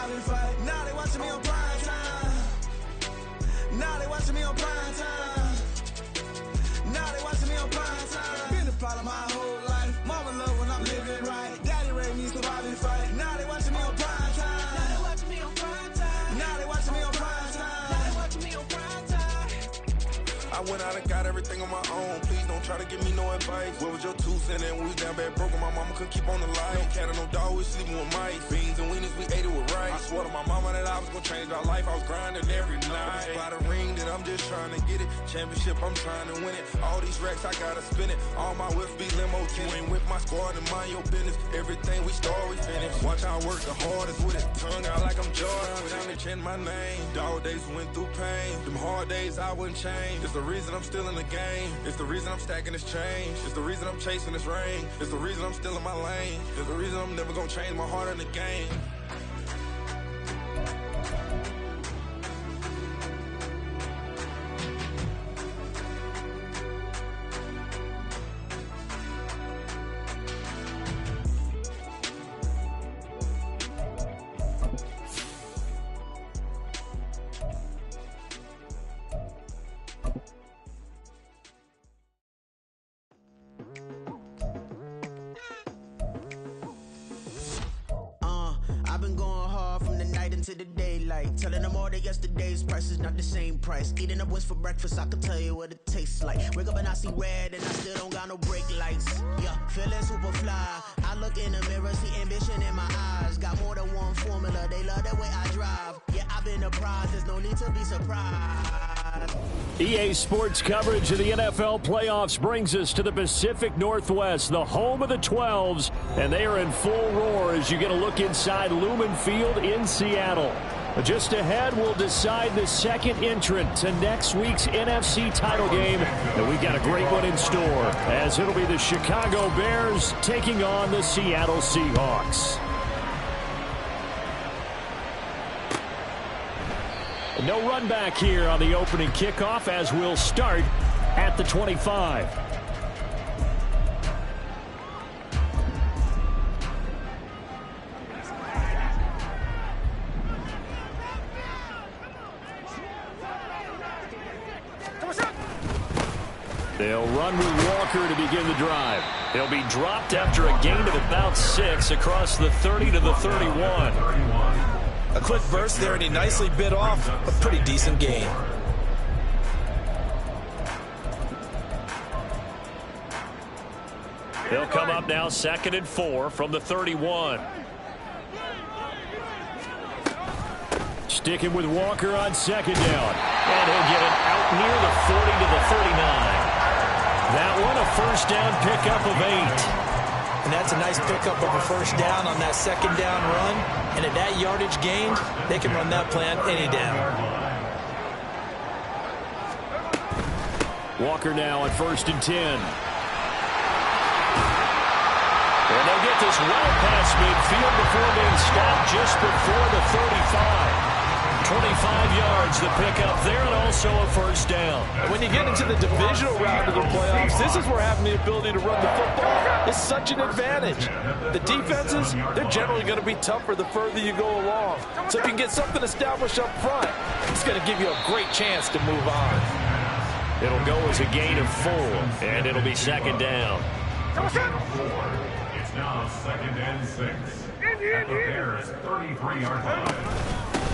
surviving fight. Now they watching me on prime time. Now they watching me on prime time. Now they watching me on prime time. Been a problem my whole life. Mama love when I'm living right. Daddy raised me surviving fight. Now they watching me on prime time. Now they watching me on prime time. Now they watching me on prime time. Now they watching me on prime time. I went out and got everything on my own. Please don't try to give me no advice. What was your 2 cents? And we was down bad broke and my mama couldn't keep on the light. No cat or no dog, we sleeping with mice. Beans and wieners, we ate it with rice. I swore to my mama that I was gonna change my life. I was grinding every night. By the ring that I'm just trying to get it. Championship, I'm trying to win it. All these racks, I gotta spin it. All my whips be limo. You ain't with my squad and mind your business. Everything we start, we finish. Watch how I work the hardest with it. Tongue out like I'm Jordan. Down and chant my name. Dog days went through pain. Them hard days I wouldn't change. It's the reason I'm still in the game. It's the reason I'm stacking this change. It's the reason I'm chasing this ring. It's the reason I'm still in my lane. It's the reason I'm never gonna change my heart in the game. I've been going hard from the night into the daylight, telling them all that yesterday's price is not the same price. Eating up wings for breakfast, I can tell you what it tastes like. Wake up and I see red and I still don't got no brake lights. Yeah, feeling super fly. I look in the mirror, see ambition in my eyes. Got more than one formula, they love the way I drive. Yeah, I've been a prize, there's no need to be surprised. EA Sports coverage of the NFL playoffs brings us to the Pacific Northwest, the home of the 12s, and they are in full roar as you get a look inside Lumen Field in Seattle. Just ahead, we'll decide the second entrant to next week's NFC title game, and we've got a great one in store, as it'll be the Chicago Bears taking on the Seattle Seahawks. No run back here on the opening kickoff, as we'll start at the 25. They'll run with Walker to begin the drive. He'll be dropped after a gain of about 6 across the 30 to the 31. A quick burst there, and he nicely bit off a pretty decent gain. They'll come up now 2nd and 4 from the 31. Sticking with Walker on 2nd down. And he'll get it out near the 40 to the 39. That one, a first down pickup of 8. And that's a nice pickup of a first down on that 2nd down run. And at that yardage gained, they can run that plan any down. Walker now on 1st and 10. And they'll get this well past midfield before being stopped just before the 35. 25 yards the pickup there, and also a first down. When you get into the divisional round of the playoffs, this is where having the ability to run the football is such an advantage. The defenses, they're generally going to be tougher the further you go along. So if you can get something established up front, it's going to give you a great chance to move on. It'll go as a gain of 4, and it'll be 2nd down. It's now 2nd and 6. At the Bears' 33-yard line.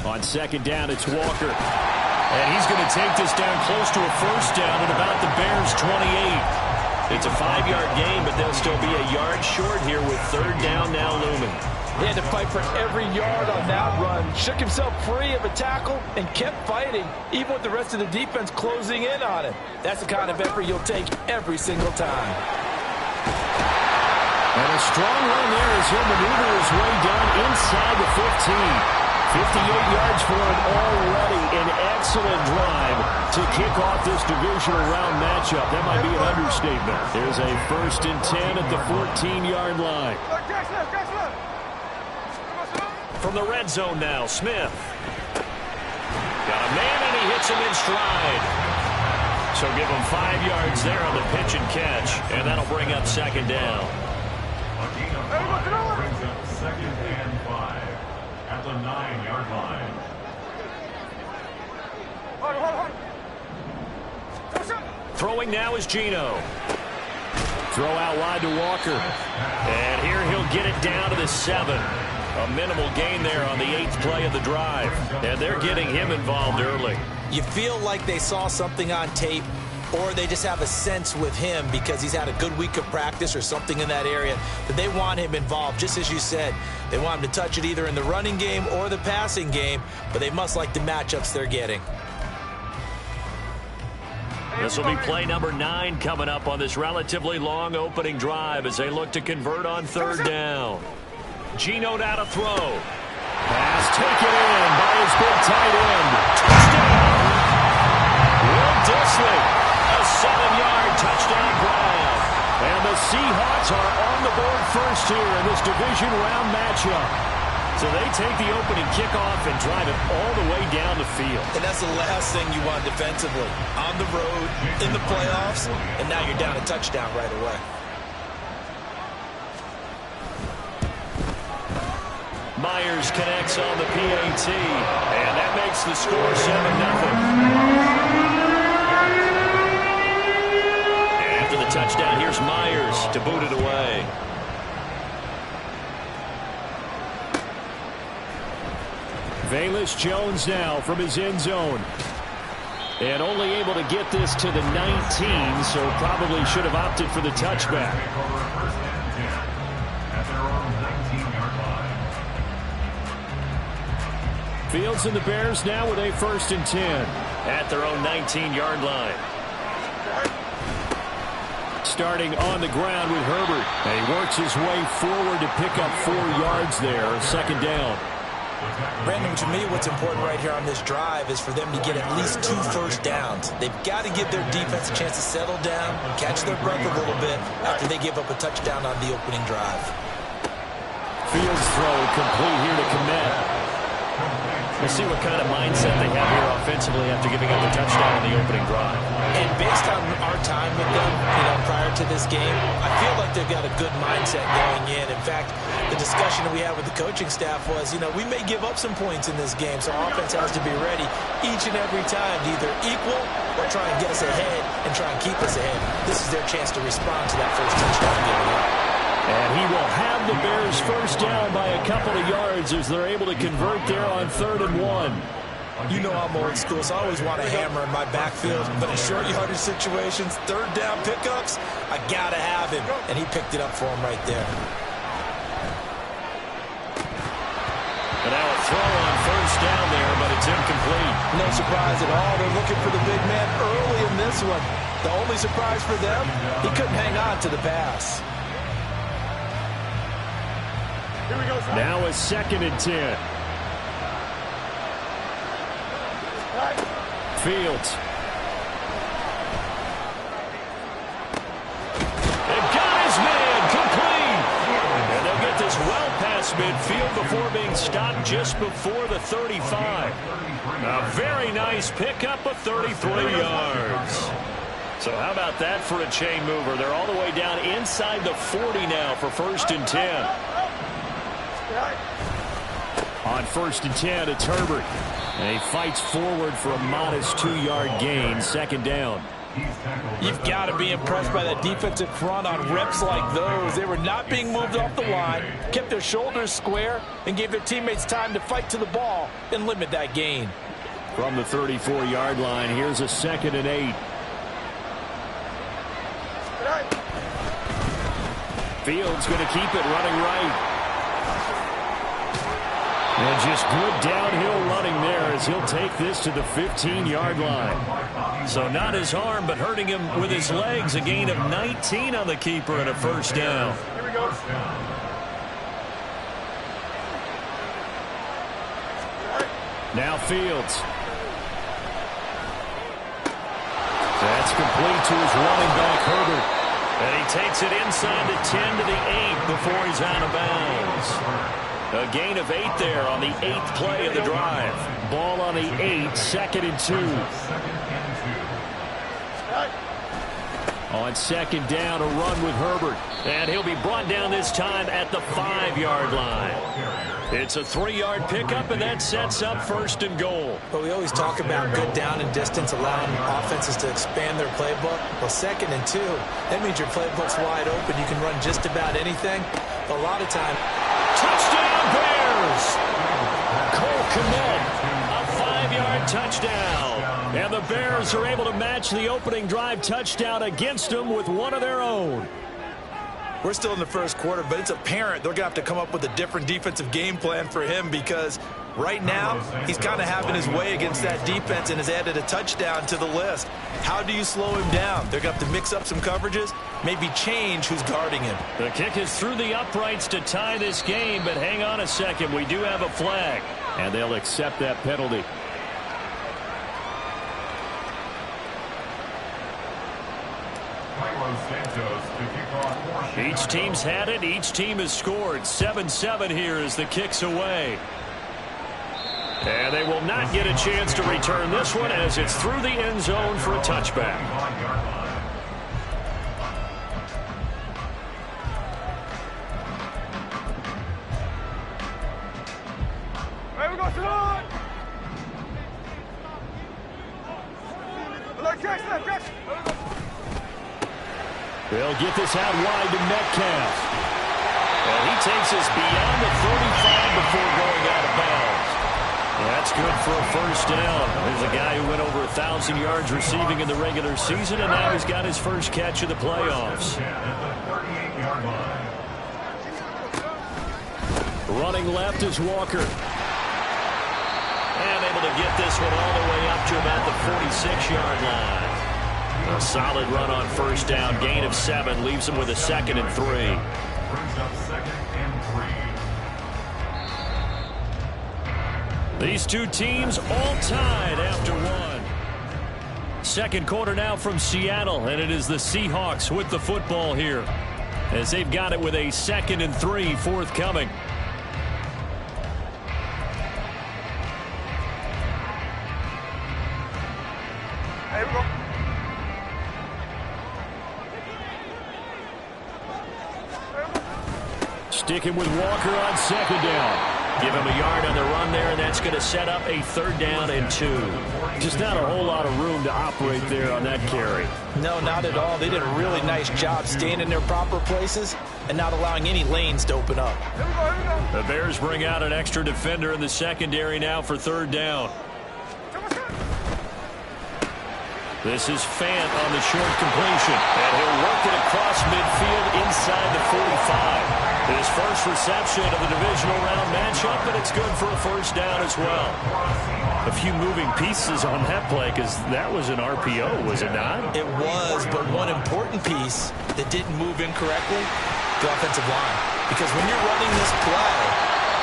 On 2nd down, it's Walker. And he's going to take this down close to a first down at about the Bears' 28. It's a 5-yard gain, but they'll still be a yard short here with 3rd down now looming. He had to fight for every yard on that run. Shook himself free of a tackle and kept fighting, even with the rest of the defense closing in on him. That's the kind of effort you'll take every single time. And a strong run there as he'll maneuver his way down inside the 15. 58 yards for him already. An excellent drive to kick off this divisional round matchup. That might be an understatement. There's a 1st and 10 at the 14-yard line. From the red zone now, Smith. Got a man, and he hits him in stride. So give him 5 yards there on the pitch and catch, and that'll bring up 2nd down. A gain of 5 brings up 2nd and 5. At the the 9-yard line. Throwing now is Geno. Throw out wide to Walker. And here he'll get it down to the 7. A minimal gain there on the 8th play of the drive. And they're getting him involved early. You feel like they saw something on tape, or they just have a sense with him because he's had a good week of practice or something in that area that they want him involved. Just as you said, they want him to touch it either in the running game or the passing game, but they must like the matchups they're getting. This will be play number 9 coming up on this relatively long opening drive as they look to convert on 3rd down. Geno now to throw. Pass taken in by his big tight end. Touchdown! Will Dissly, a 7-yard touchdown grab. And the Seahawks are on the board first here in this division round matchup. So they take the opening kickoff and drive it all the way down the field. And that's the last thing you want defensively. On the road, in the playoffs, and now you're down a touchdown right away. Myers connects on the PAT, and that makes the score 7-0. After the touchdown, here's Myers to boot it away. Velus Jones now from his end zone. And only able to get this to the 19, so probably should have opted for the touchback. Fields and the Bears now with a 1st and 10 at their own 19-yard line. Starting on the ground with Herbert. And he works his way forward to pick up 4 yards there, 2nd down. Brandon, to me, what's important right here on this drive is for them to get at least 2 first downs. They've got to give their defense a chance to settle down, catch their breath a little bit after they give up a touchdown on the opening drive. Fields throw complete here to Kmet. We'll see what kind of mindset they have here offensively after giving up a touchdown on the opening drive. And based on our time with them, prior to this game, I feel like they've got a good mindset going in. In fact, the discussion that we had with the coaching staff was, we may give up some points in this game, so our offense has to be ready each and every time to either equal or try and get us ahead and try and keep us ahead. This is their chance to respond to that first touchdown given up. And he will have the Bears first down by a couple of yards as they're able to convert there on 3rd and 1. You know I'm old school, so I always want a hammer in my backfield. But in short yardage situations, 3rd down pickups, I got to have him. And he picked it up for him right there. And now a throw on 1st down there, but it's incomplete. No surprise at all. They're looking for the big man early in this one. The only surprise for them, he couldn't hang on to the pass. Now a 2nd and 10. Fields. They've got his man complete. And they'll get this well past midfield before being stopped just before the 35. A very nice pickup of 33 yards. So how about that for a chain mover? They're all the way down inside the 40 now for 1st and 10. On 1st and 10, it's Herbert. And he fights forward for a modest 2-yard gain, 2nd down. You've got to be impressed by that defensive front on reps like those. They were not being moved off the line, kept their shoulders square, and gave their teammates time to fight to the ball and limit that gain. From the 34-yard line, here's a 2nd and 8. Fields going to keep it running right. And just good downhill running there as he'll take this to the 15-yard line. So not his arm, but hurting him with his legs. A gain of 19 on the keeper and a 1st down. Here we go. Now Fields. That's complete to his running back, Herbert. And he takes it inside the 10 to the 8 before he's out of bounds. A gain of 8 there on the 8th play of the drive. Ball on the 8, 2nd and 2. On second down, a run with Herbert. And he'll be brought down this time at the 5-yard line. It's a 3-yard pickup, and that sets up first and goal. But we always talk about good down and distance, allowing offenses to expand their playbook. Well, 2nd and 2, that means your playbook's wide open. You can run just about anything. A lot of time. Touchdown, Bears! Cole Kmet, a 5-yard touchdown. And the Bears are able to match the opening drive touchdown against them with one of their own. We're still in the first quarter, but it's apparent they're going to have to come up with a different defensive game plan for him, because right now he's kind of having his way against that defense and has added a touchdown to the list. How do you slow him down? They're going to have to mix up some coverages, maybe change who's guarding him. The kick is through the uprights to tie this game, but hang on a second. We do have a flag, and they'll accept that penalty. Each team's had it. Each team has scored. 7-7 here as the kick's away. And they will not get a chance to return this one as it's through the end zone for a touchback. They'll get this out wide to Metcalf. And he takes us beyond the 35 before going out of bounds. That's good for a first down. There's a guy who went over 1,000 yards receiving in the regular season, and now he's got his first catch of the playoffs. Running left is Walker. And able to get this one all the way up to about the 46-yard line. A solid run on first down. Gain of 7 leaves him with a 2nd and 3. Brings up 2nd and 3. These two teams all tied after one. Second quarter now from Seattle, and it is the Seahawks with the football here as they've got it with a 2nd and 3 forthcoming. Here we go. Sticking with Walker on second down. Give him a yard on the run there, and that's going to set up a 3rd down and 2. Just not a whole lot of room to operate there on that carry. No, not at all. They did a really nice job staying in their proper places and not allowing any lanes to open up. Here we go, here we go. The Bears bring out an extra defender in the secondary now for 3rd down. This is Fant on the short completion, and he'll work it across midfield inside the 45. His first reception of the divisional round matchup, but it's good for a first down as well. A few moving pieces on that play, because that was an RPO, was it not? It was, but one important piece that didn't move incorrectly, the offensive line. Because when you're running this play,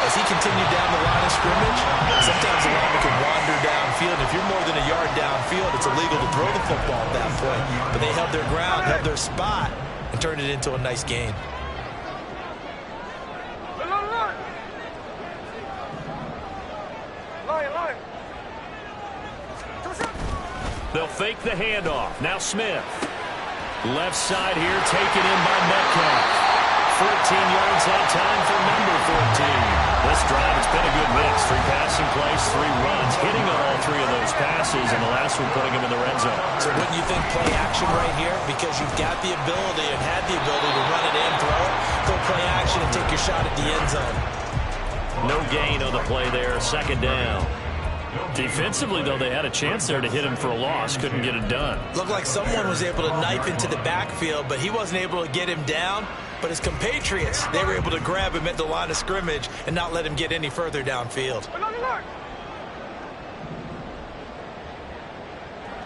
as he continued down the line of scrimmage, sometimes the lineman can wander downfield. If you're more than a yard downfield, it's illegal to throw the football at that point. But they held their ground, held their spot, and turned it into a nice gain. They'll fake the handoff. Now Smith. Left side here, taken in by Metcalf. 14 yards that time for number 14. This drive has been a good mix. 3 passing plays, 3 runs. Hitting on all 3 of those passes, and the last one putting him in the red zone. So wouldn't you think play action right here? Because you've got the ability and had the ability to run it and throw it. Go play action and take your shot at the end zone. No gain on the play there. 2nd down. Defensively, though, they had a chance there to hit him for a loss. Couldn't get it done. Looked like someone was able to knife into the backfield, but he wasn't able to get him down. But his compatriots, they were able to grab him at the line of scrimmage and not let him get any further downfield.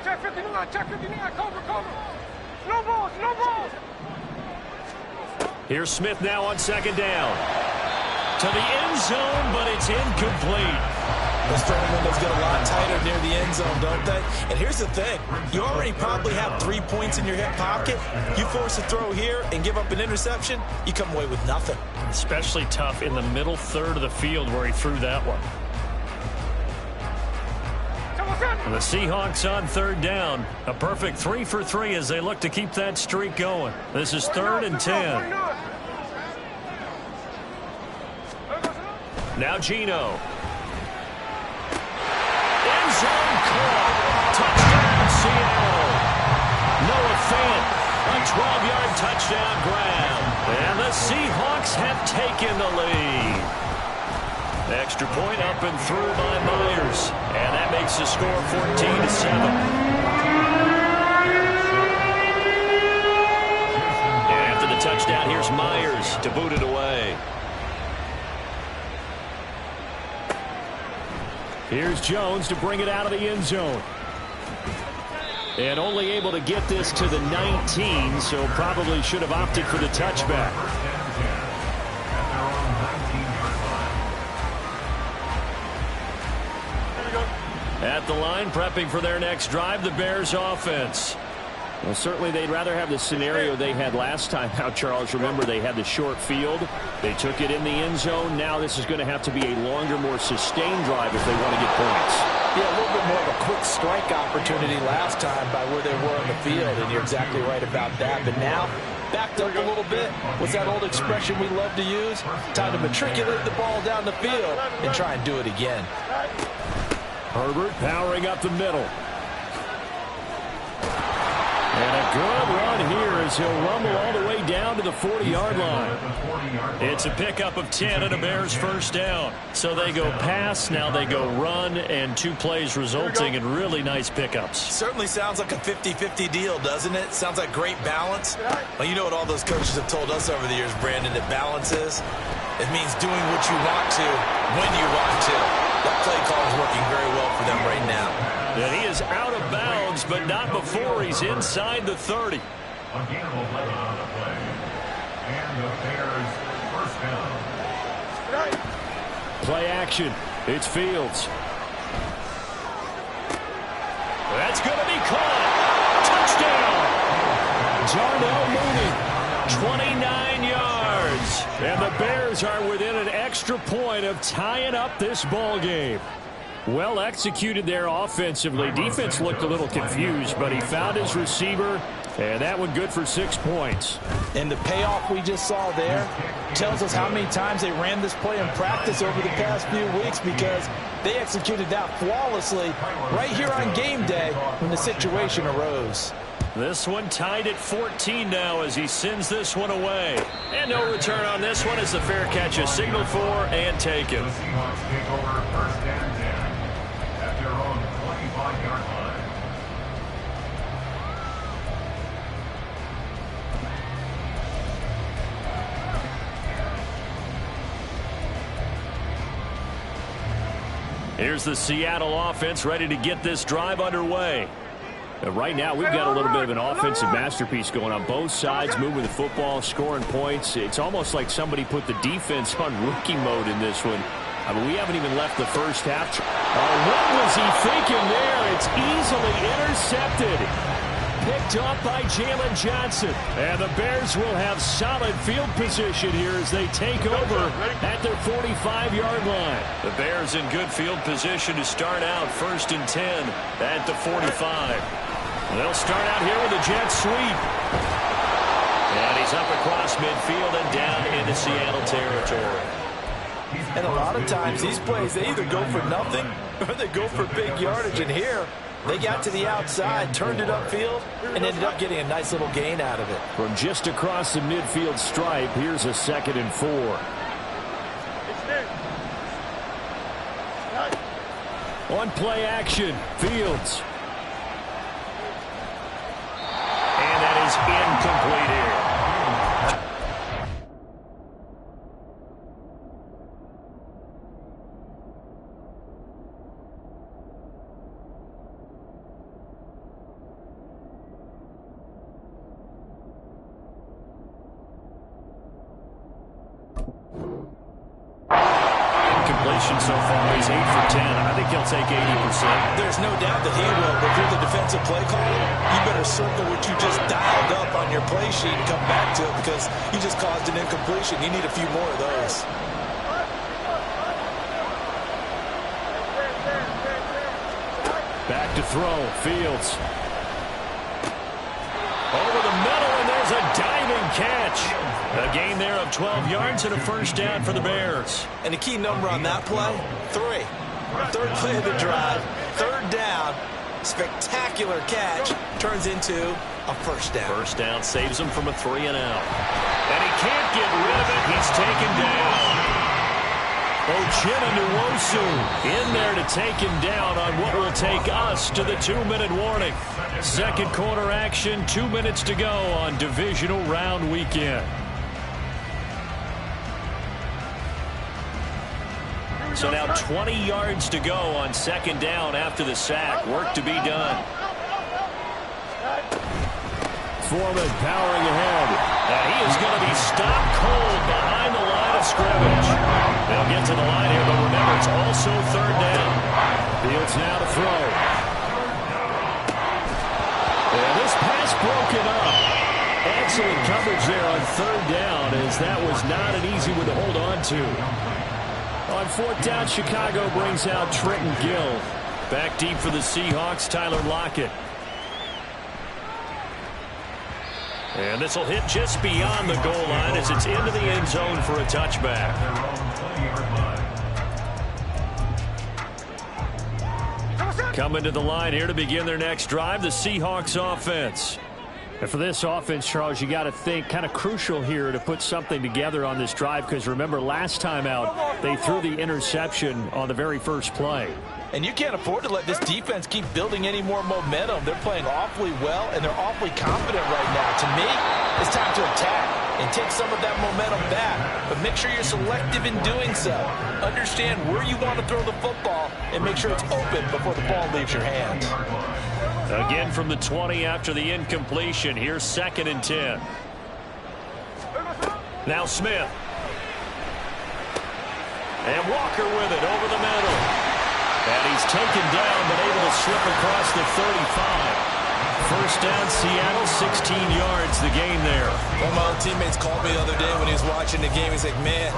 Check 59, check 59, cover. No balls, no balls. Here's Smith now on 2nd down. To the end zone, but it's incomplete. Those throwing windows get a lot tighter near the end zone, don't they? And here's the thing. You already probably have 3 points in your hip pocket. You force a throw here and give up an interception, you come away with nothing. Especially tough in the middle third of the field where he threw that one. The Seahawks on third down. A perfect 3 for 3 as they look to keep that streak going. This is 3rd and 10. Now Geno. End zone caught. Touchdown Seattle. Noah Fant, a 12-yard touchdown grab. And the Seahawks have taken the lead. Extra point up and through by Myers. And that makes the score 14-7. After the touchdown, here's Myers to boot it away. Here's Jones to bring it out of the end zone. And only able to get this to the 19, so probably should have opted for the touchback. At the line, prepping for their next drive, the Bears offense. Well, certainly they'd rather have the scenario they had last time out, Charles. Remember, they had the short field. They took it in the end zone. Now this is going to have to be a longer, more sustained drive if they want to get points. Yeah, a little bit more of a quick strike opportunity last time by where they were on the field, and you're exactly right about that. But now, backed up a little bit. What's that old expression we love to use? Time to matriculate the ball down the field and try and do it again. Herbert powering up the middle. And a good run here as he'll rumble all the way down to the 40-yard line. It's a pickup of 10 and a Bears first down. So they go pass, now they go run, and 2 plays resulting in really nice pickups. Certainly sounds like a 50-50 deal, doesn't it? Sounds like great balance. Well, you know what all those coaches have told us over the years, Brandon, that balance is? It means doing what you want to when you want to. That play call is working very well for them right now. And he is out of bounds, but not before he's inside the 30. Again, will play on the play. And the Bears first down. Play action. It's Fields. That's going to be caught. Touchdown. Darnell Mooney. 29 yards. And the Bears are within an extra point of tying up this ball game. Well executed there offensively. Defense looked a little confused, but he found his receiver, and that one good for 6 points. And the payoff we just saw there tells us how many times they ran this play in practice over the past few weeks, because they executed that flawlessly right here on game day when the situation arose. This one tied at 14 now as he sends this one away. And no return on this one as the fair catch is signaled for and taken. The Seahawks take over first and 10 at their own 25-yard line. Here's the Seattle offense ready to get this drive underway. Right now, we've got a little bit of an offensive masterpiece going on both sides, moving the football, scoring points. It's almost like somebody put the defense on rookie mode in this one. I mean, we haven't even left the first half. What was he thinking there? It's easily intercepted. Picked off by Jalen Johnson. And the Bears will have solid field position here as they take over at their 45-yard line. The Bears in good field position to start out first and 10 at the 45. They'll start out here with a jet sweep. And he's up across midfield and down into Seattle territory. And a lot of times these plays, they either go for nothing or they go for big yardage. And here, they got to the outside, turned it upfield, and ended up getting a nice little gain out of it. From just across the midfield stripe, here's a 2nd and 4. On play action, Fields. And that is incomplete here. So far, he's 8 for 10. I think he'll take 80%. There's no doubt that he will, but if you're the defensive play caller, you better circle what you just dialed up on your play sheet and come back to it, because you just caused an incompletion. You need a few more of those. Back to throw. Fields. Over the middle, and there's a diving catch. A gain there of 12 yards and a first down for the Bears. And the key number on that play, 3. Third play of the drive, third down, spectacular catch, turns into a first down. First down saves him from a 3 and out. And he can't get rid of it. He's taken down. Uchenna-Nwosu in there to take him down on what will take us to the 2-minute warning. Second quarter action, 2 minutes to go on divisional round weekend. So now 20 yards to go on second down after the sack. Work to be done. Foreman powering ahead. And he is going to be stopped cold behind the line of scrimmage. They'll get to the line here, but remember, it's also third down. Fields now to throw. And this pass broken up. Excellent coverage there on third down, as that was not an easy one to hold on to. On fourth down, Chicago brings out Trenton Gill. Back deep for the Seahawks, Tyler Lockett. And this will hit just beyond the goal line as it's into the end zone for a touchback. Coming to the line here to begin their next drive, the Seahawks offense. And for this offense, Charles, you got to think kind of crucial here to put something together on this drive, because remember last time out they threw the interception on the very first play. And you can't afford to let this defense keep building any more momentum. They're playing awfully well, and they're awfully confident right now. To me, it's time to attack and take some of that momentum back. But make sure you're selective in doing so. Understand where you want to throw the football and make sure it's open before the ball leaves your hands. Again from the 20 after the incompletion. Here's 2nd and 10. Now Smith. And Walker with it over the middle. And he's taken down, but able to slip across the 35. First down, Seattle, 16 yards, the gain there. One of my old teammates called me the other day when he was watching the game. He's like, man,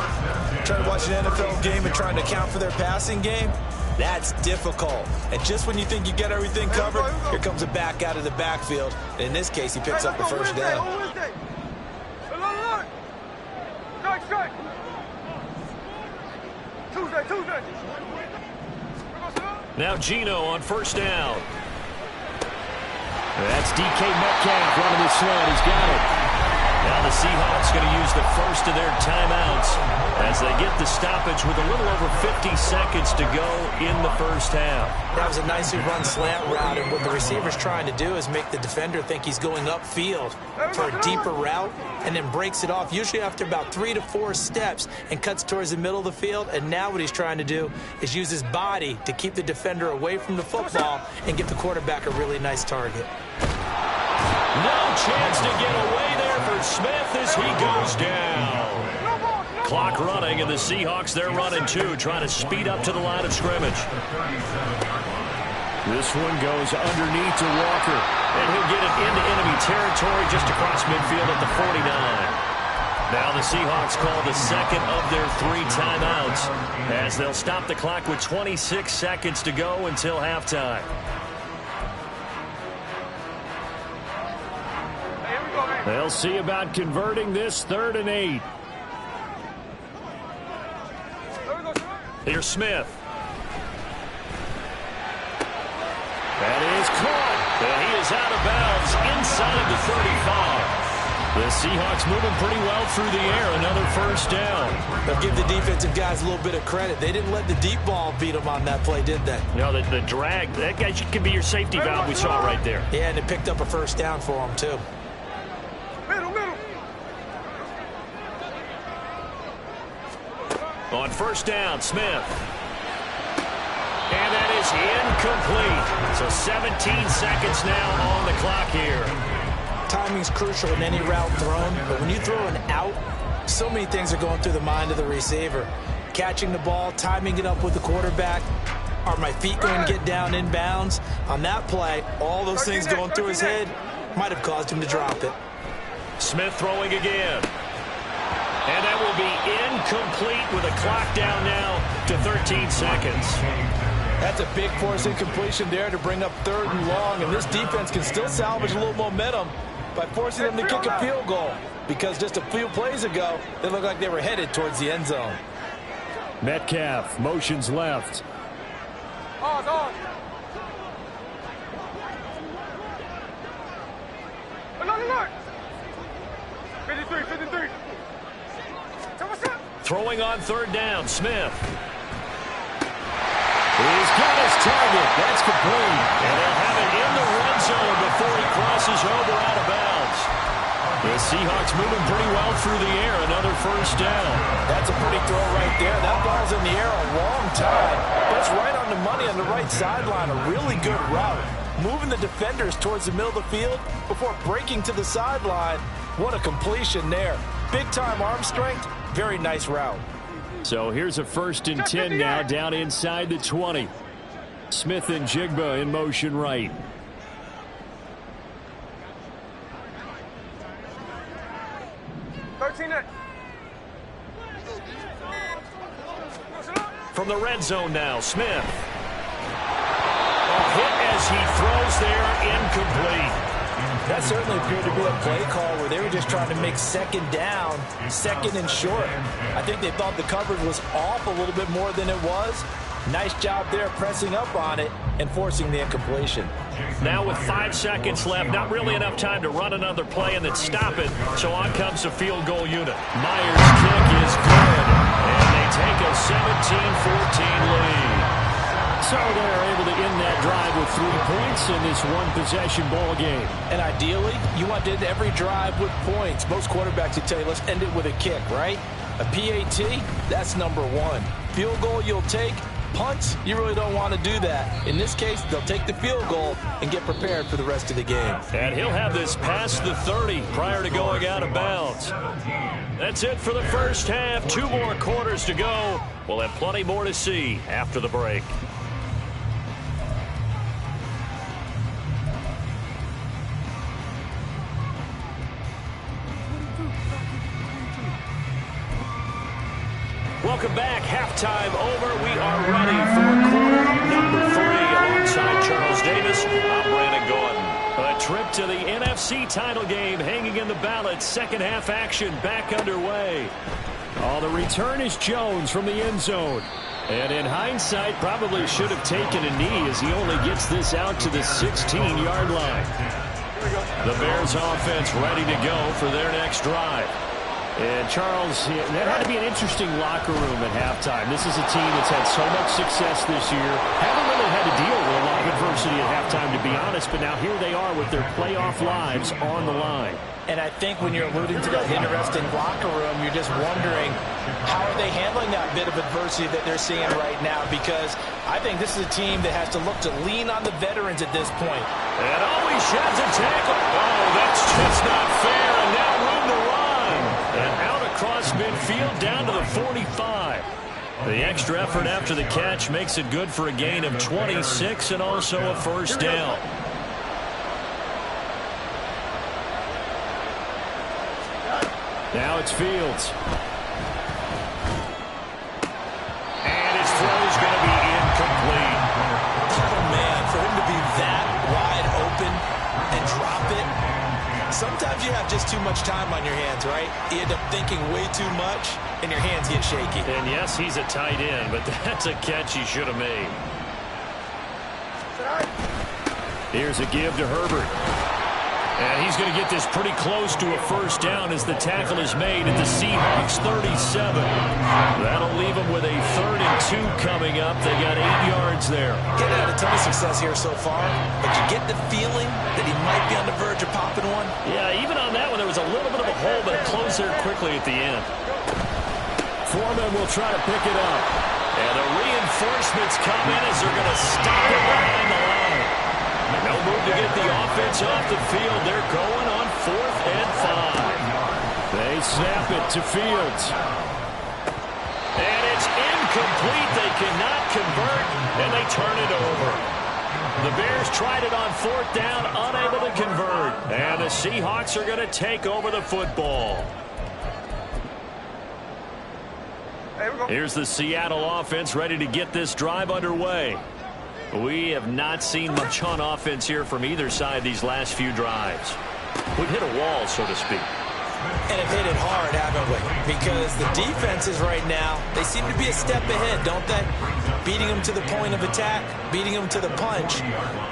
trying to watch an NFL game and trying to account for their passing game, that's difficult. And just when you think you get everything covered, here comes a back out of the backfield. And in this case, he picks up the first down. Tuesday. Now Geno on first down. That's DK Metcalf running the slant. He's got it. Now the Seahawks going to use the first of their timeouts as they get the stoppage with a little over 50 seconds to go in the first half. That was a nicely run slant route, and what the receiver's trying to do is make the defender think he's going upfield for a deeper route and then breaks it off, usually after about 3 to 4 steps, and cuts towards the middle of the field. And now what he's trying to do is use his body to keep the defender away from the football and give the quarterback a really nice target. No chance to get away there for Smith as he goes down. Clock running, and the Seahawks, they're running too, trying to speed up to the line of scrimmage. This one goes underneath to Walker, and he'll get it into enemy territory just across midfield at the 49. Now the Seahawks call the second of their 3 timeouts as they'll stop the clock with 26 seconds to go until halftime. They'll see about converting this 3rd and 8. Here's Smith. That is caught. And he is out of bounds inside the 35. The Seahawks moving pretty well through the air. Another first down. They'll give the defensive guys a little bit of credit. They didn't let the deep ball beat them on that play, did they? No, the drag, that guy could be your safety valve we saw right there. Yeah, and it picked up a first down for them, too. On first down, Smith. And that is incomplete. So 17 seconds now on the clock here. Timing's crucial in any route thrown, but when you throw an out, so many things are going through the mind of the receiver. Catching the ball, timing it up with the quarterback. Are my feet going to get down in bounds? On that play, all those things going through his head might have caused him to drop it. Smith throwing again. And that will be incomplete with a clock down now to 13 seconds. That's a big force incompletion there to bring up 3rd and long, and this defense can still salvage a little momentum by forcing them to kick a field goal, because just a few plays ago, they looked like they were headed towards the end zone. Metcalf motions left. On. 53. Throwing on 3rd down, Smith. He's got his target. That's complete. And they'll have it in the red zone before he crosses over out of bounds. The Seahawks moving pretty well through the air. Another 1st down. That's a pretty throw right there. That ball's in the air a long time. That's right on the money on the right sideline. A really good route. Moving the defenders towards the middle of the field before breaking to the sideline. What a completion there. Big-time arm strength. Very nice route. So here's a 1st and 10 now down inside the 20. Smith and Jigba in motion right. From the red zone now, Smith. A hit as he throws there, incomplete. That certainly appeared to be a play call where they were just trying to make 2nd down, 2nd and short. I think they thought the coverage was off a little bit more than it was. Nice job there pressing up on it and forcing the incompletion. Now with 5 seconds left, not really enough time to run another play and then stop it. So on comes the field goal unit. Myers' kick is good, and they take a 17-14 lead. So they're able to end that drive with 3 points in this one-possession ball game. And ideally, you want to end every drive with points. Most quarterbacks would tell you, let's end it with a kick, right? A PAT, that's number 1. Field goal you'll take. Punts, you really don't want to do that. In this case, they'll take the field goal and get prepared for the rest of the game. And he'll have this past the 30 prior to going out of bounds. That's it for the first half. 2 more quarters to go. We'll have plenty more to see after the break. Welcome back. Halftime over. We are ready for quarter number 3 alongside Charles Davis. I'm Brandon Gordon. A trip to the NFC title game hanging in the balance. 2nd half action back underway. The return is Jones from the end zone. And in hindsight, probably should have taken a knee as he only gets this out to the 16-yard line. The Bears offense ready to go for their next drive. And Charles, that had to be an interesting locker room at halftime. This is a team that's had so much success this year. Haven't really had to deal with a lot of adversity at halftime, to be honest, but now here they are with their playoff lives on the line. And I think when you're alluding to that interesting locker room, you're just wondering how are they handling that bit of adversity that they're seeing right now, because I think this is a team that has to look to lean on the veterans at this point. And he sheds a tackle. Oh, that's just not fair, and now room to run. And out across midfield down to the 45. The extra effort after the catch makes it good for a gain of 26 and also a 1st down. Now it's Fields. And his throw is going to be incomplete. Oh, man, for him to be that wide open and drop it. Sometimes you have just too much time on your hands, right? You end up thinking way too much, and your hands get shaky. And yes, he's a tight end, but that's a catch he should have made. Here's a give to Herbert. And he's going to get this pretty close to a 1st down as the tackle is made at the Seahawks 37. That'll leave them with a 3rd and 2 coming up. They got 8 yards there. Getting had a ton of success here so far, but you get the feeling that he might be on the verge of popping one. Yeah, even on that one, there was a little bit of a hole, but it closed there quickly at the end. Foreman will try to pick it up. And the reinforcements come in as they're going to stop it behind the line. No move to get the offense off the field. They're going on 4th and 5. They snap it to Fields. And it's incomplete. They cannot convert, and they turn it over. The Bears tried it on 4th down, unable to convert. And the Seahawks are going to take over the football. Here's the Seattle offense ready to get this drive underway. We have not seen much on offense here from either side these last few drives. We've hit a wall, so to speak. And have hit it hard, haven't we? Because the defenses right now, they seem to be a step ahead, don't they? Beating them to the point of attack, beating them to the punch.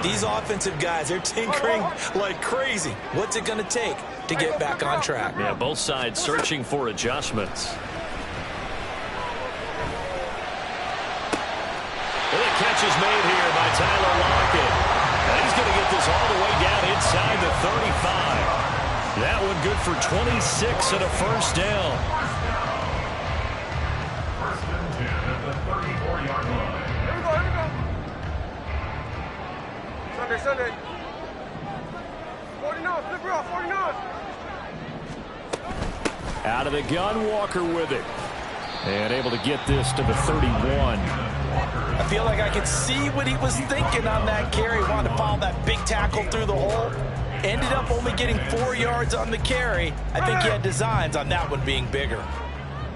These offensive guys, they're tinkering like crazy. What's it going to take to get back on track? Yeah, both sides searching for adjustments. Well, the catch is made here by Tyler Lockett. And he's going to get this all the way down inside the 35. That one good for 26 and a first down. First and 10 at the 34-yard line. Here we go. Sunday. 49, flip around, 49. Out of the gun, Walker with it. And able to get this to the 31. I feel like I could see what he was thinking on that carry. Wanted to follow that big tackle through the hole. Ended up only getting 4 yards on the carry. I think he had designs on that one being bigger.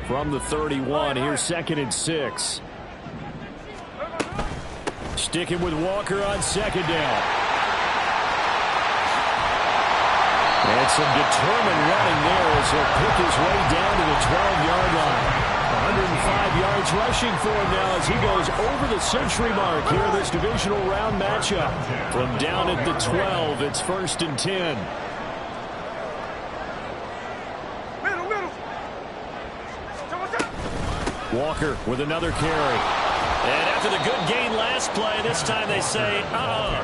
From the 31, here's 2nd and 6. Sticking with Walker on 2nd down. And some determined running there as he'll pick his way down to the 12-yard line. 105 yards rushing for him now as he goes over the century mark here in this divisional round matchup. From down at the 12, it's 1st and 10. Middle. Walker with another carry. And after the good gain last play, this time they say,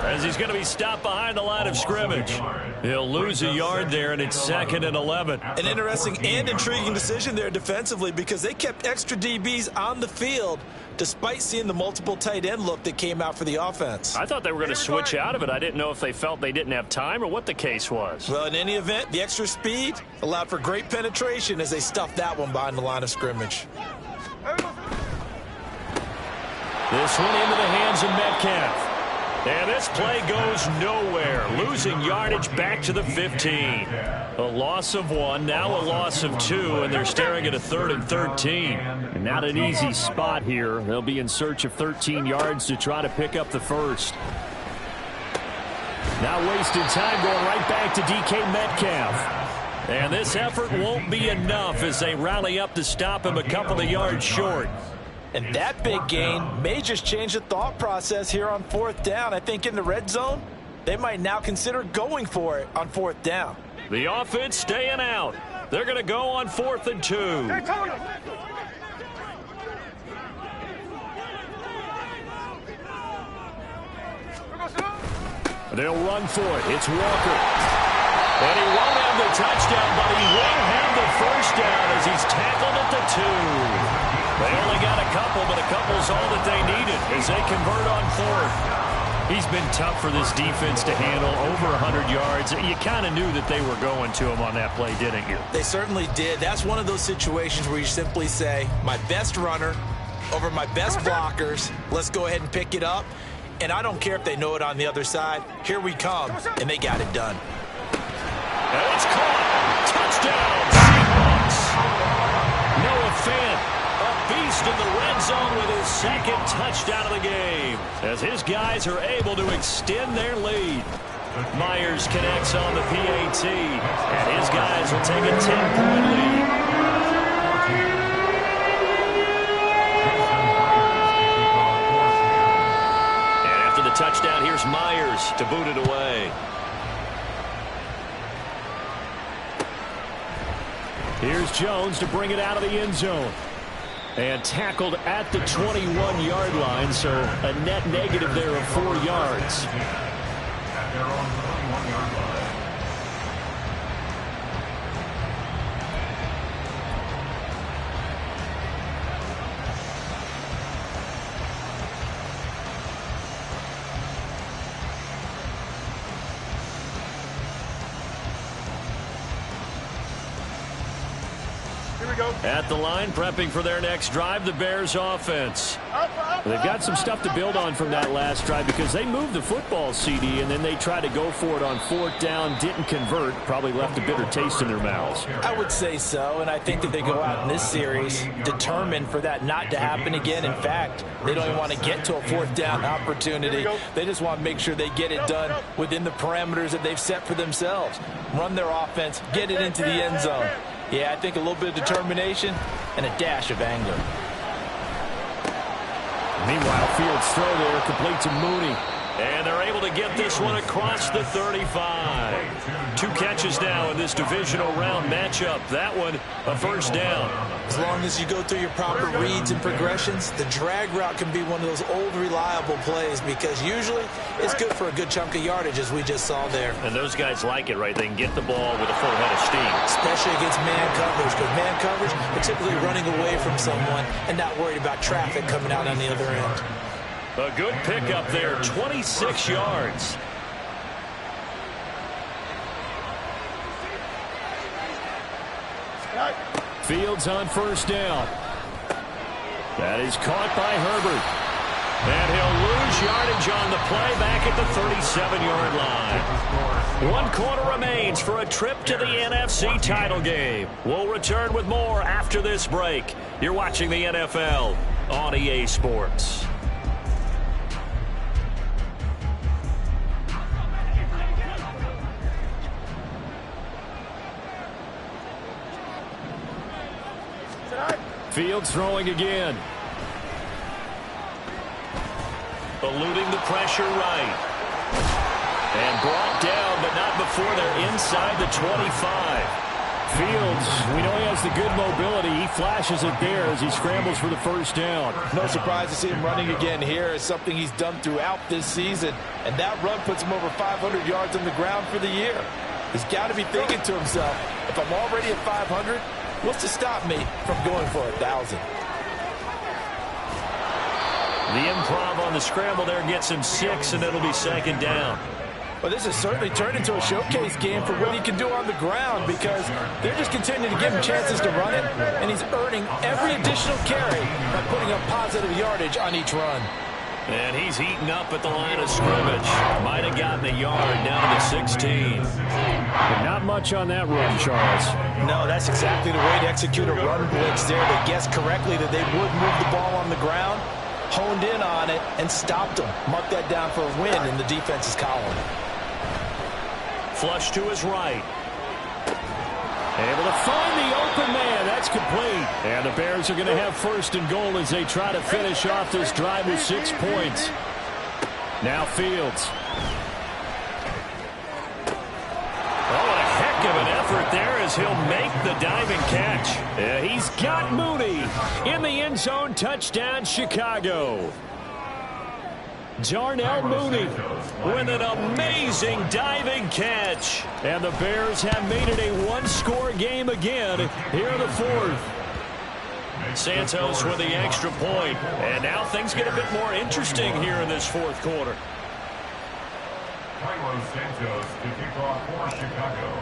as he's going to be stopped behind the line of scrimmage. He'll lose a yard there, and it's 2nd and 11. An interesting and intriguing decision there defensively because they kept extra DBs on the field despite seeing the multiple tight end look that came out for the offense. I thought they were going to switch out of it. I didn't know if they felt they didn't have time or what the case was. Well, in any event, the extra speed allowed for great penetration as they stuffed that one behind the line of scrimmage. This one into the hands of Metcalf. And this play goes nowhere. Losing yardage back to the 15. A loss of 1, now a loss of 2, and they're staring at a 3rd and 13. And not an easy spot here. They'll be in search of 13 yards to try to pick up the first. Now wasting time going right back to DK Metcalf. And this effort won't be enough as they rally up to stop him a couple of yards short. And that big gain may just change the thought process here on 4th down. I think in the red zone, they might now consider going for it on 4th down. The offense staying out. They're going to go on 4th and 2. Hey, Tony. They'll run for it. It's Walker. And he won't have the touchdown, but he will have the first down as he's tackled at the 2. They only got a couple, but a couple's all that they needed as they convert on 4th. He's been tough for this defense to handle, over 100 yards. You kind of knew that they were going to him on that play, didn't you? They certainly did. That's one of those situations where you simply say, my best runner over my best blockers, let's go ahead and pick it up. And I don't care if they know it on the other side. Here we come, and they got it done. And it's caught. Touchdown, Seahawks. Noah Fant, a beast in the red zone with his 2nd touchdown of the game, as his guys are able to extend their lead. Myers connects on the PAT, and his guys will take a 10-point lead. And after the touchdown, here's Myers to boot it away. Here's Jones to bring it out of the end zone. And tackled at the 21-yard line, so a net negative there of 4 yards. At their own 21-yard line. Here we At the line, prepping for their next drive, the Bears offense. They've got some stuff to build on from that last drive because they moved the football, CD, and then they tried to go for it on 4th down, didn't convert, probably left a bitter taste in their mouths. I would say so, and I think that they go out in this series determined for that not to happen again. In fact, they don't even want to get to a 4th down opportunity. They just want to make sure they get it done within the parameters that they've set for themselves. Run their offense, get it into the end zone. Yeah, I think a little bit of determination and a dash of anger. Meanwhile, Fields' throw there complete to Mooney. And they're able to get this one across the 35. 2 catches now in this divisional round matchup. That one, a first down. As long as you go through your proper reads and progressions, the drag route can be one of those old reliable plays because usually it's good for a good chunk of yardage, as we just saw there. And those guys like it, right? They can get the ball with a full head of steam. Especially against man coverage, because man coverage, they're typically running away from someone and not worried about traffic coming out on the other end. A good pickup there, 26 yards. Fields on first down. That is caught by Herbert. And he'll lose yardage on the play back at the 37-yard line. 1 quarter remains for a trip to the NFC title game. We'll return with more after this break. You're watching the NFL on EA Sports. Fields throwing again. Eluding the pressure right. And brought down, but not before they're inside the 25. Fields, we know he has the good mobility. He flashes it there as he scrambles for the first down. No surprise to see him running again here. It's something he's done throughout this season. And that run puts him over 500 yards on the ground for the year. He's got to be thinking to himself, if I'm already at 500, what's to stop me from going for 1,000? The improv on the scramble there gets him 6, and it'll be second down. Well, this has certainly turned into a showcase game for what he can do on the ground because they're just continuing to give him chances to run it, and he's earning every additional carry by putting up positive yardage on each run. And he's eaten up at the line of scrimmage. Might have gotten a yard down to the 16. But not much on that run, Charles. No, that's exactly the way to execute a run blitz there. They guessed correctly that they would move the ball on the ground, honed in on it, and stopped them. Mark that down for a win in the defense's column. Flush to his right. Able to find the open man. That's complete. And the Bears are going to have first and goal as they try to finish off this drive with 6 points. Now Fields. Oh, what a heck of an effort there as he'll make the diving catch. Yeah, he's got Mooney in the end zone. Touchdown, Chicago. Darnell Mooney with an amazing diving catch. And the Bears have made it a one-score game again here in the fourth. Santos with the extra point. And now things get a bit more interesting here in this fourth quarter. Santos to kick off for Chicago.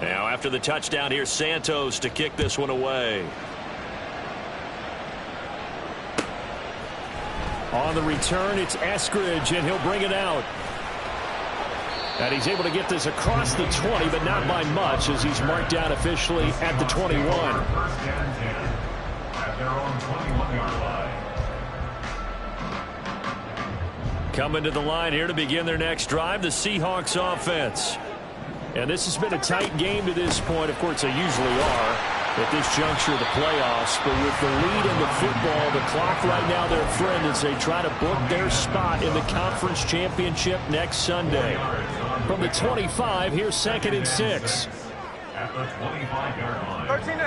Now after the touchdown, here's Santos to kick this one away. On the return, it's Eskridge, and he'll bring it out. And he's able to get this across the 20, but not by much, as he's marked down officially at the 21. First and 10 at their own 21-yard line. Coming to the line here to begin their next drive, the Seahawks offense. And this has been a tight game to this point. Of course, they usually are at this juncture of the playoffs. But with the lead in the football, the clock right now their friend as they try to book their spot in the conference championship next Sunday. From the 25, here's 2nd and 6. At the 25-yard line. 13.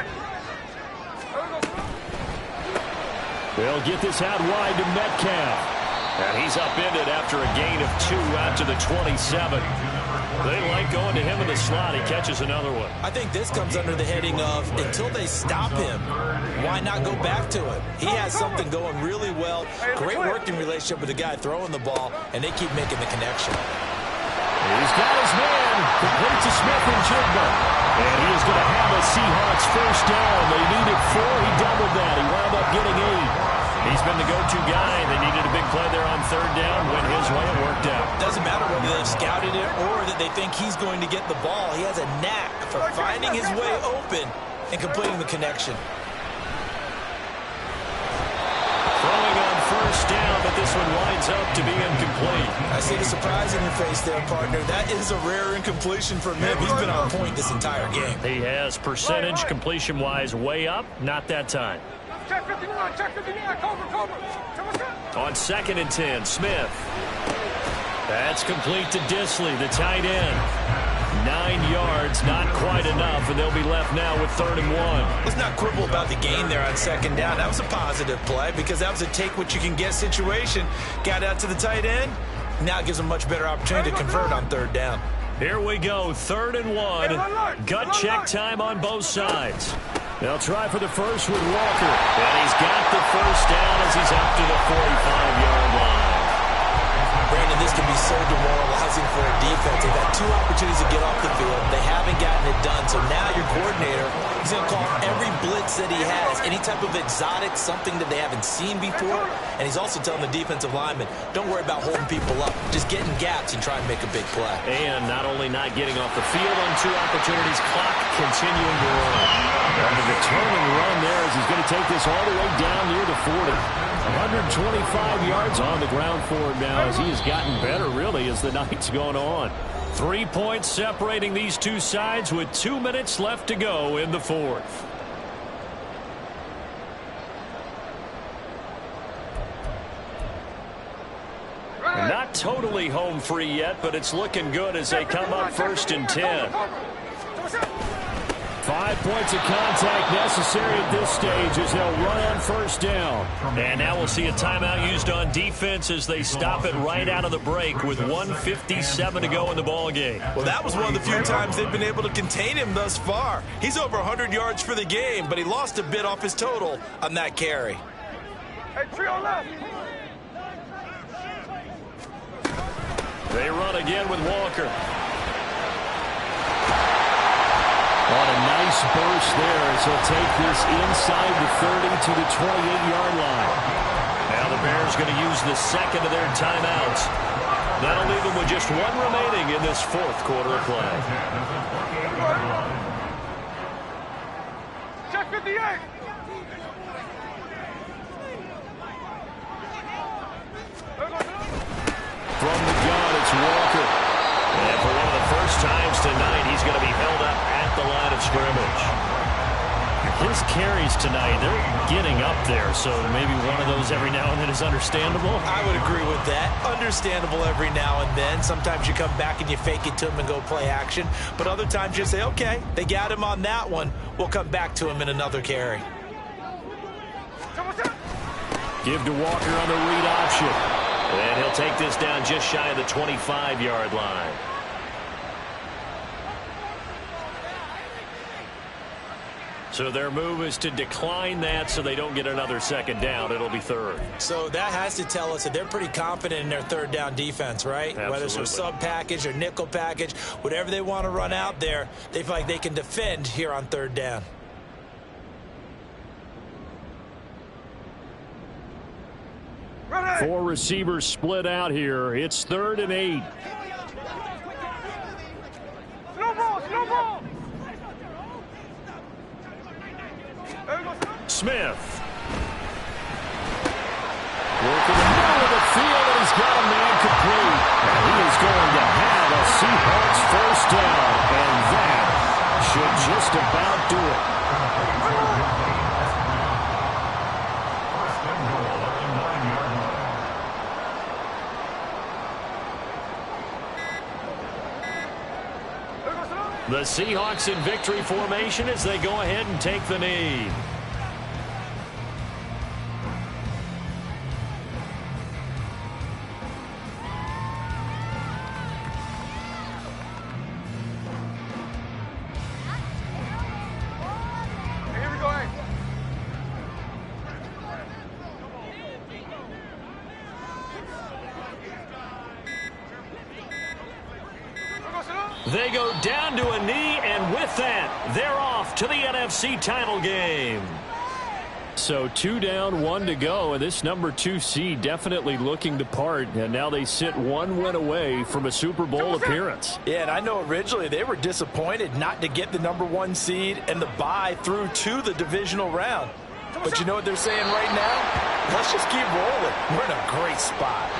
They'll get this out wide to Metcalf. And he's upended after a gain of 2 out to the 27. They like going to him in the slot. He catches another one. I think this comes under the heading of until they stop him, why not go back to it? He has something going really well. Great working relationship with the guy throwing the ball, and they keep making the connection. He's got his man. Complete to Smith and Jigba. And he is going to have a Seahawks first down. They needed 4. He doubled that. He wound up getting 8. He's been the go-to guy. They needed a big play there on third down. Went his way. It worked out. Doesn't matter whether they've scouted it or that they think he's going to get the ball. He has a knack for finding his way open and completing the connection. Throwing on first down, but this one winds up to be incomplete. I see the surprise in your face there, partner. That is a rare incompletion from him. He's been on point this entire game. He has percentage completion-wise way up. Not that time. Check 59, check 59, cover. On 2nd and 10, Smith. That's complete to Disley, the tight end. 9 yards, not quite enough, and they'll be left now with 3rd and 1. Let's not quibble about the gain there on 2nd down. That was a positive play because that was a take-what-you-can-get situation. Got out to the tight end. Now it gives him a much better opportunity to convert on 3rd down. Here we go, 3rd and 1. Gut check time on both sides. They'll try for the first with Walker. And he's got the first down as he's up to the 45-yard line. Brandon, this can be so demoralizing for a defense. They've had 2 opportunities to get off the field. They haven't gotten it done. So now your coordinator, he's going to call every blitz that he has, any type of exotic, something that they haven't seen before. And he's also telling the defensive lineman, don't worry about holding people up. Just get in gaps and try and make a big play. And not only not getting off the field on 2 opportunities, clock continuing to run. And the determined run there as he's going to take this all the way down near the 40. 125 yards on the ground for him now as he has gotten better, really, as the night's gone on. 3 points separating these two sides with 2 minutes left to go in the 4th. Not totally home free yet, but it's looking good as they come up 1st and 10. 5 points of contact necessary at this stage as they'll run on 1st down. And now we'll see a timeout used on defense as they stop it right out of the break with 1:57 to go in the ballgame. Well, that was one of the few times they've been able to contain him thus far. He's over 100 yards for the game, but he lost a bit off his total on that carry. Hey, trio left. They run again with Walker. On a nice burst there as he'll take this inside the 30 to the 28-yard line. Now the Bears going to use the 2nd of their timeouts. That'll leave them with just 1 remaining in this 4th quarter of play. Check 58. From the gun, it's Walker. And for one of the first times tonight, he's going to be held up at the line of scrimmage. His carries tonight, they're getting up there, so maybe one of those every now and then is understandable. I would agree with that. Understandable every now and then. Sometimes you come back and you fake it to him and go play action. But other times you say, okay, they got him on that one. We'll come back to him in another carry. Give to Walker on the read option. And he'll take this down just shy of the 25-yard line. So their move is to decline that so they don't get another 2nd down. It'll be 3rd. So that has to tell us that they're pretty confident in their 3rd down defense, right? Absolutely. Whether it's a sub package or nickel package, whatever they want to run out there, they feel like they can defend here on 3rd down. Ready. 4 receivers split out here. It's 3rd and 8. Slow ball, slow ball. Smith. Working the middle of the field, and he's got a man complete. And he is going to have a Seahawks first down. And that should just about do it. The Seahawks in victory formation as they go ahead and take the knee. Here we go. They go down to a knee, and with that, they're off to the NFC title game. So 2 down, 1 to go, and this number 2 seed definitely looking the part, and now they sit 1 win away from a Super Bowl appearance. Yeah, and I know originally they were disappointed not to get the number 1 seed and the bye through to the divisional round. But you know what they're saying right now? Let's just keep rolling. We're in a great spot.